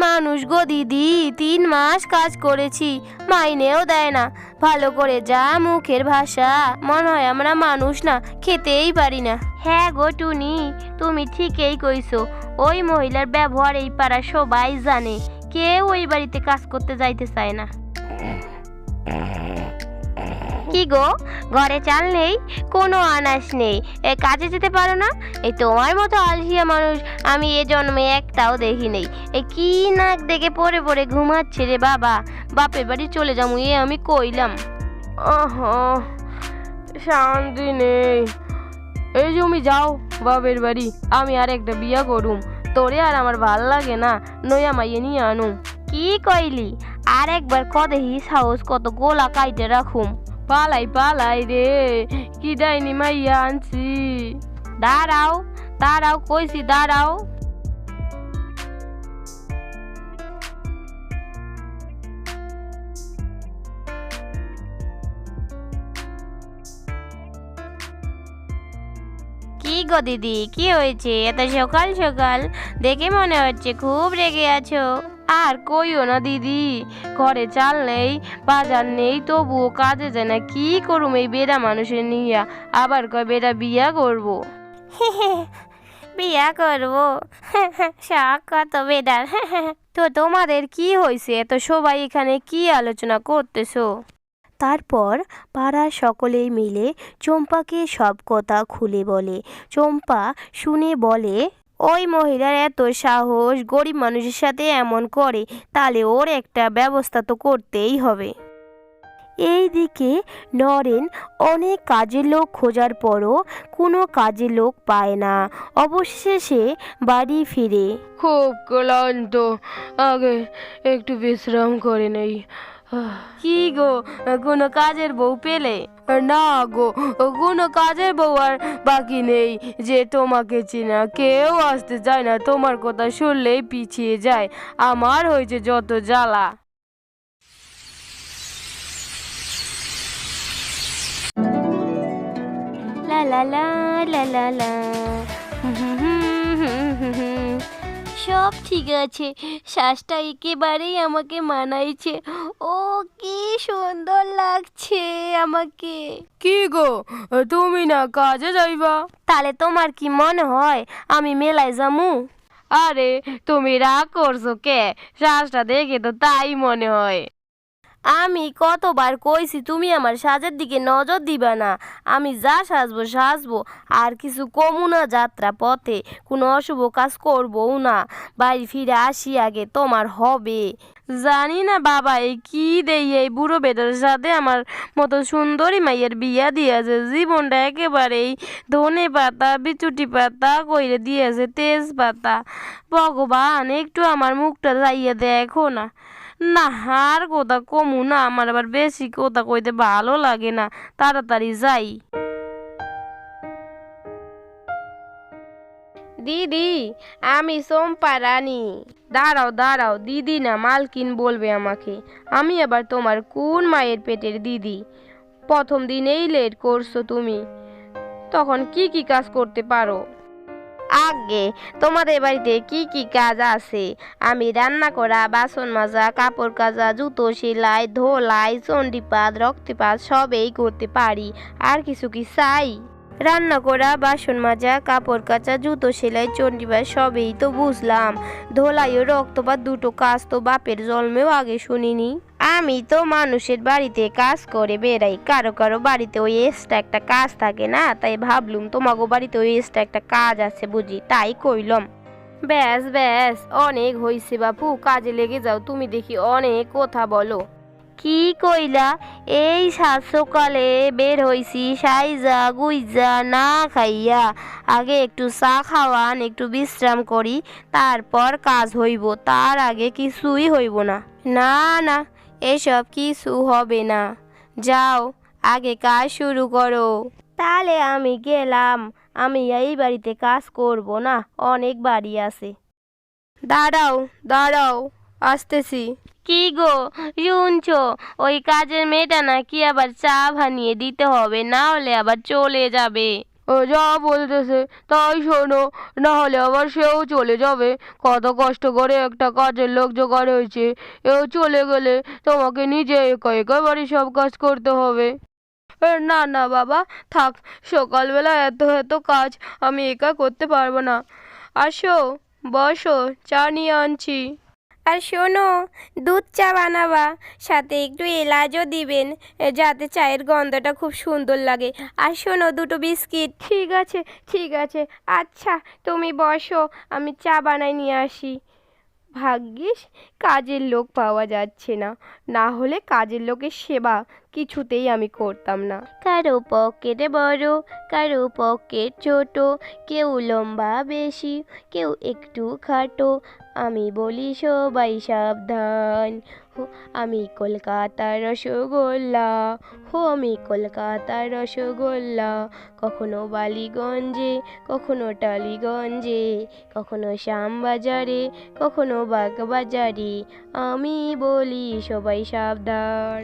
মানুষ গো দিদি, 3 মাস কাজ করেছি, মাইনেও দেয় না। ভালো করে যা মুখের ভাষা, মনে হয় আমরা মানুষ না, খেতেই পারি না। হ্যাঁ গো টুনি, তুমি ঠিকই কইছো। ওই মহিলার ব্যবহার এই পাড়া সবাই জানে, কেউ ওই বাড়িতে কাজ করতে যাইতে চায় না। কি গো, ঘরে চাল নেই, কোনো আনাজ নেই, কাজে যেতে পারো না? এই তোমার মতো আলসিয়া মানুষ আমি এ জন্মে একটাও দেখি নেই। কি নাক দেখে পড়ে পড়ে ঘুমাচ্ছে রে বাবা। বাপের বাড়ি চলে যাবো এ আমি কইলাম। শান্তি নেই। এই জমি যাও বাপের বাড়ি, আমি আর একটা বিয়া করুম। তোরে আর আমার ভাল লাগে না, নয়া মাইয়ে নিয়ে আনুম। কি কইলি? আর একবার কদেহি সাহস কত গোলা কাইটে রাখুম। পালাই পালাই রে, কি ডাইনি মাইয়া আনছি। দাঁড়াও দাঁড়াও কইছি দাঁড়াও। কি গো দিদি, কি হয়েছে এত সকাল সকাল? দেখে মনে হচ্ছে খুব রেগে আছো। আর কইও না দিদি, ঘরে চাল নেই, বাজার নেই, তবুও কাজে যায় না। কি করুম এই বেড়া মানুষের নিয়া? আবার কয় বেড়া বিয়া করবো। বিয়া করবো? শখ কত বেড়ার। তো তোমাদের কি হয়েছে? এত সবাই এখানে কি আলোচনা করতেছো? তারপর পাড়ার সকলেই মিলে চম্পাকে সব কথা খুলে বলে। চম্পা শুনে বলে, ওই মহিলার এত সাহস, গরিব মানুষের সাথে এমন করে, তাহলে ওর একটা ব্যবস্থা তো করতেই হবে। এইদিকে নরেন অনেক কাজের লোক খোঁজার পরও কোনো কাজের লোক পায় না। অবশেষে সে বাড়ি ফিরে। খুব ক্লান্ত, আগে একটু বিশ্রাম করে নেই। কি গো, কোনো কাজের বউ পেলে? না গো, কোনো কাজের বউ আর বাকি নেই যে তোমাকে চেনা। কেউ আসতে চায় না, তোমার কথা শুনলেই পিছিয়ে যায়। আমার হয়েছে যত জ্বালা। লা লা লা লা লা লা। সব ঠিক আছে, শ্বাসটা একেবারেই আমাকে মানাইছে। ও কি সুন্দর লাগছে আমাকে। কি গো, তুমি না কাজে যাইবা? তাহলে তোমার কি মনে হয় আমি মেলায় যামু? আরে তুমি রাগ করছো কে? শ্বাসটা দেখে তো তাই মনে হয়। আমি কতবার কইছি তুমি আমার সাজের দিকে নজর দিবা না। আমি যা সাজবো সাজবো, আর কিছু কমু না যাত্রা পথে, কোনো অশুভ কাজ করবও না। বাড়ি ফিরে আসি আগে, তোমার হবে। জানি না বাবা, এই কি দেই এই বুড়ো বেটার সাথে আমার মতো সুন্দরী মাইয়ের বিয়া দিয়েছে। জীবনটা একেবারেই ধনে পাতা বিচুটি পাতা কইরে দিয়েছে, তেজপাতা। ভগবান, একটু আমার মুখটা যাইয়া দেখো না। না, আর কথা কমু না, আমার আবার বেশি কথা কইতে ভালো লাগে না। তাড়াতাড়ি যাই। দিদি, আমি চম্পা রানী। দাঁড়াও দাঁড়াও, দিদি না মালকিন বলবে আমাকে। আমি আবার তোমার কোন মায়ের পেটের দিদি? প্রথম দিনেই লেট করছো তুমি। তখন কি কি কাজ করতে পারো? আগে তোমাদের বাড়িতে কি কি কাজ আছে? আমি রান্না করা, বাসন মাজা, কাপড় কাচা, জুতো সেলাই, ধোলাই, চণ্ডীপাত, রক্তপাত সবই করতে পারি। আর কিছু কি চাই? রান্না করা, বাসন মাজা, কাপড় কাচা, জুতো সেলাই, চণ্ডীপাত সবই তো বুঝলাম। ধোলাই ও রক্তপাত দুটো কাজ তো বাপের জন্মেও আগে শুনিনি। আমি তো মানুষের বাড়িতে কাজ করে বেড়াই, কারো কারো বাড়িতে ওই এক্সট্রা একটা কাজ থাকে না, তাই ভাবলুম তোমাগো বাড়িতে ওই এক্সট্রা একটা কাজ আছে বুঝি, তাই কইলাম। ব্যাস ব্যাস, অনেক হইছে বাপু, কাজে লেগে যাও। তুমি দেখি অনেক কথা বলো। কি কইলা? এই সাত সকালে বের হইছি সাইজা গুইজা না খাইয়া। আগে একটু চা খাওয়ান, একটু বিশ্রাম করি, তারপর কাজ হইব। তার আগে কিছুই হইব না। না না, এসব কিছু হবে না। যাও, আগে কাজ শুরু করো। তাহলে আমি গেলাম। আমি এই বাড়িতে কাজ করব না, অনেক বাড়ি আছে। দাঁড়াও দাঁড়াও, আসতেছি। কি গো শুনছো? ওই কাজের মেয়েটা নাকি আবার চা বানিয়ে দিতে হবে, না হলে আবার চলে যাবে। ও যা বলতেছে তাই শোনো, না হলে আবার সেও চলে যাবে। কত কষ্ট করে একটা কাজের লোক জোগাড় হয়েছে, এও চলে গেলে তোমাকে নিজে একা একা বাড়ির সব কাজ করতে হবে। না না বাবা, থাক, সকালবেলা এত এত কাজ আমি একা করতে পারবো না। আসো, বসো, চা নিয়ে আনছি। আর শোনো, দুধ চা বানাবা, সাথে একটু এলাচও দিবেন, যাতে চায়ের গন্ধটা খুব সুন্দর লাগে। আর শোনো, দুটো বিস্কিট। ঠিক আছে, ঠিক আছে। আচ্ছা, তুমি বসো, আমি চা বানাই নিয়ে আসি। ভাগ্যিস কাজের লোক পাওয়া যাচ্ছে না, না হলে কাজের লোকের সেবা কিছুতেই আমি করতাম না। কারো পকেট বড়, কারো পকেট ছোট, কেউ লম্বা বেশি, কেউ একটু খাটো, আমি বলি সবাই সাবধান। হো আমি কলকাতার রসগোল্লা, হো আমি কলকাতার রসগোল্লা, কখনো বালিগঞ্জে, কখনো টালিগঞ্জে, কখনো শ্যামবাজারে, কখনো বাগবাজারে, আমি বলি সবাই সাবধান।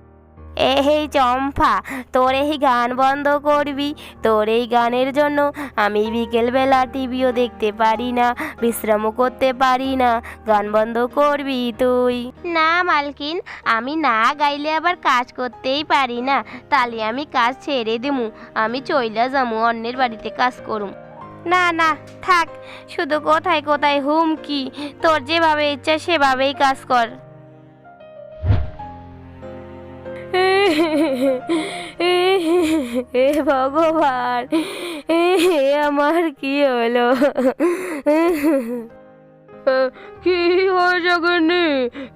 এই চম্পা, তোর এই গান বন্ধ করবি? তোর এই গানের জন্য আমি বিকেলবেলা টিভিও দেখতে পারি না, বিশ্রামও করতে পারি না। গান বন্ধ করবি তুই? না মালকিন, আমি না গাইলে আবার কাজ করতেই পারি না, তাহলে আমি কাজ ছেড়ে দিমু, আমি চইলা যামু, অন্যের বাড়িতে কাজ করুম। না না, থাক, শুধু কোথায় কোথায় হুমকি। তোর যেভাবে ইচ্ছা সেভাবেই কাজ কর। হে ভগবান, আমার কি হলো? কি হয়েছে গিন্নি,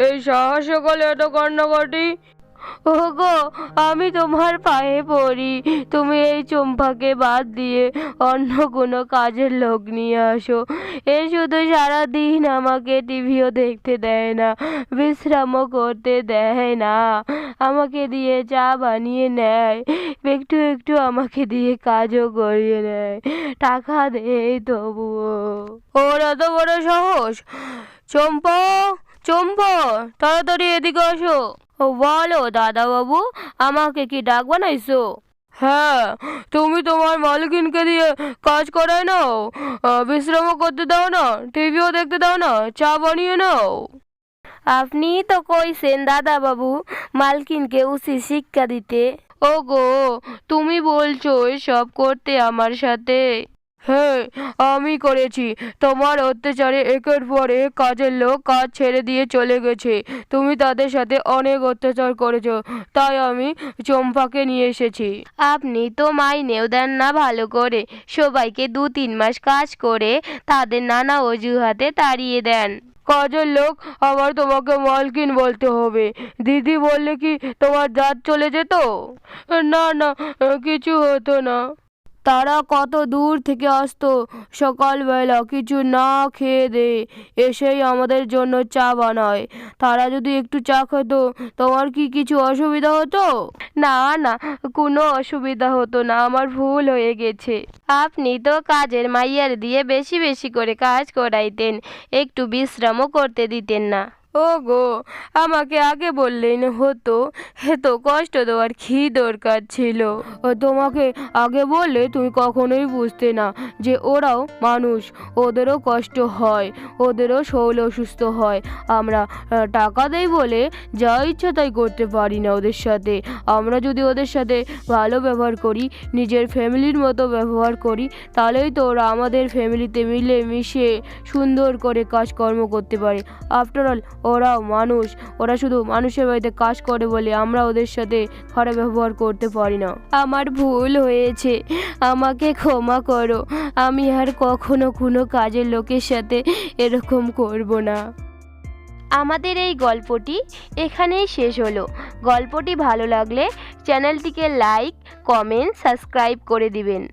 এই সাহস সকালে এত কান্নাকাটি? ওগো, আমি তোমার পায়ে পড়ি, তুমি এই চম্পাকে বাদ দিয়ে অন্য কোনো কাজের লোক নিয়ে আসো। এ শুধু সারাদিন আমাকে টিভিও দেখতে দেয় না, বিশ্রামও করতে দেয় না, আমাকে দিয়ে চা বানিয়ে নেয়, একটু একটু আমাকে দিয়ে কাজও করিয়ে নেয়, টাকা দেয় তবুও। ওর এত বড় সাহস! চম্পা, চম্পা, তাড়াতাড়ি এদিকে আসো। ও বলো দাদাবাবু, আমাকে কি ডাক বানাইছো? হ্যাঁ, তুমি তোমার মালকিনকে দিয়ে কাজ করায় নাও, বিশ্রামও করতে দাও না, টিভিও দেখতে দাও না, চা বানিয়ে নাও। আপনি তো কইছেন দাদাবাবু মালকিনকে উচিত শিক্ষা দিতে। ওগো, তুমি বলছো এসব করতে আমার সাথে? হ্যাঁ, আমি করেছি। তোমার অত্যাচারে একের পর এক কাজের লোক কাজ ছেড়ে দিয়ে চলে গেছে, তুমি তাদের সাথে অনেক অত্যাচার করেছো, তাই আমি চম্পাকে নিয়ে এসেছি। আপনি তো মাইনেও দেন না ভালো করে, সবাইকে 2-3 মাস কাজ করে তাদের নানা অজুহাতে তাড়িয়ে দেন। কাজের লোক আবার তোমাকে মালকিন বলতে হবে? দিদি বললে কি তোমার জাত চলে যেত? না না, কিছু হতো না। তারা কত দূর থেকে আসতো, সকালবেলা কিছু না খেয়ে দে এসেই আমাদের জন্য চা বানায়। তারা যদি একটু চা খেত, তোমার কি কিছু অসুবিধা হতো? না না, কোনো অসুবিধা হতো না, আমার ভুল হয়ে গেছে। আপনি তো কাজের মাইয়ার দিয়ে বেশি বেশি করে কাজ করাইতেন, একটু বিশ্রামও করতে দিতেন না। ওগো, আমাকে আগে বললেই না হতো, এত কষ্ট দেওয়ার কি দরকার ছিল? তোমাকে আগে বললে তুমি কখনোই বুঝতে না যে ওরাও মানুষ, ওদেরও কষ্ট হয়, ওদেরও শরীর অসুস্থ হয়। আমরা টাকা দেই বলে যা ইচ্ছা তাই করতে পারি না ওদের সাথে। আমরা যদি ওদের সাথে ভালো ব্যবহার করি, নিজের ফ্যামিলির মতো ব্যবহার করি, তাহলেই তো ওরা আমাদের ফ্যামিলিতে মিলে মিশে সুন্দর করে কাজকর্ম করতে পারে। আফটার অল ওরাও মানুষ, ওরা শুধু মানুষের বাড়িতে কাজ করে বলে আমরা ওদের সাথে খারাপ ব্যবহার করতে পারি না। আমার ভুল হয়েছে, আমাকে ক্ষমা করো, আমি আর কখনো কোনো কাজের লোকের সাথে এরকম করব না। আমাদের এই গল্পটি এখানেই শেষ হলো। গল্পটি ভালো লাগলে চ্যানেলটিকে লাইক, কমেন্ট, সাবস্ক্রাইব করে দিবেন।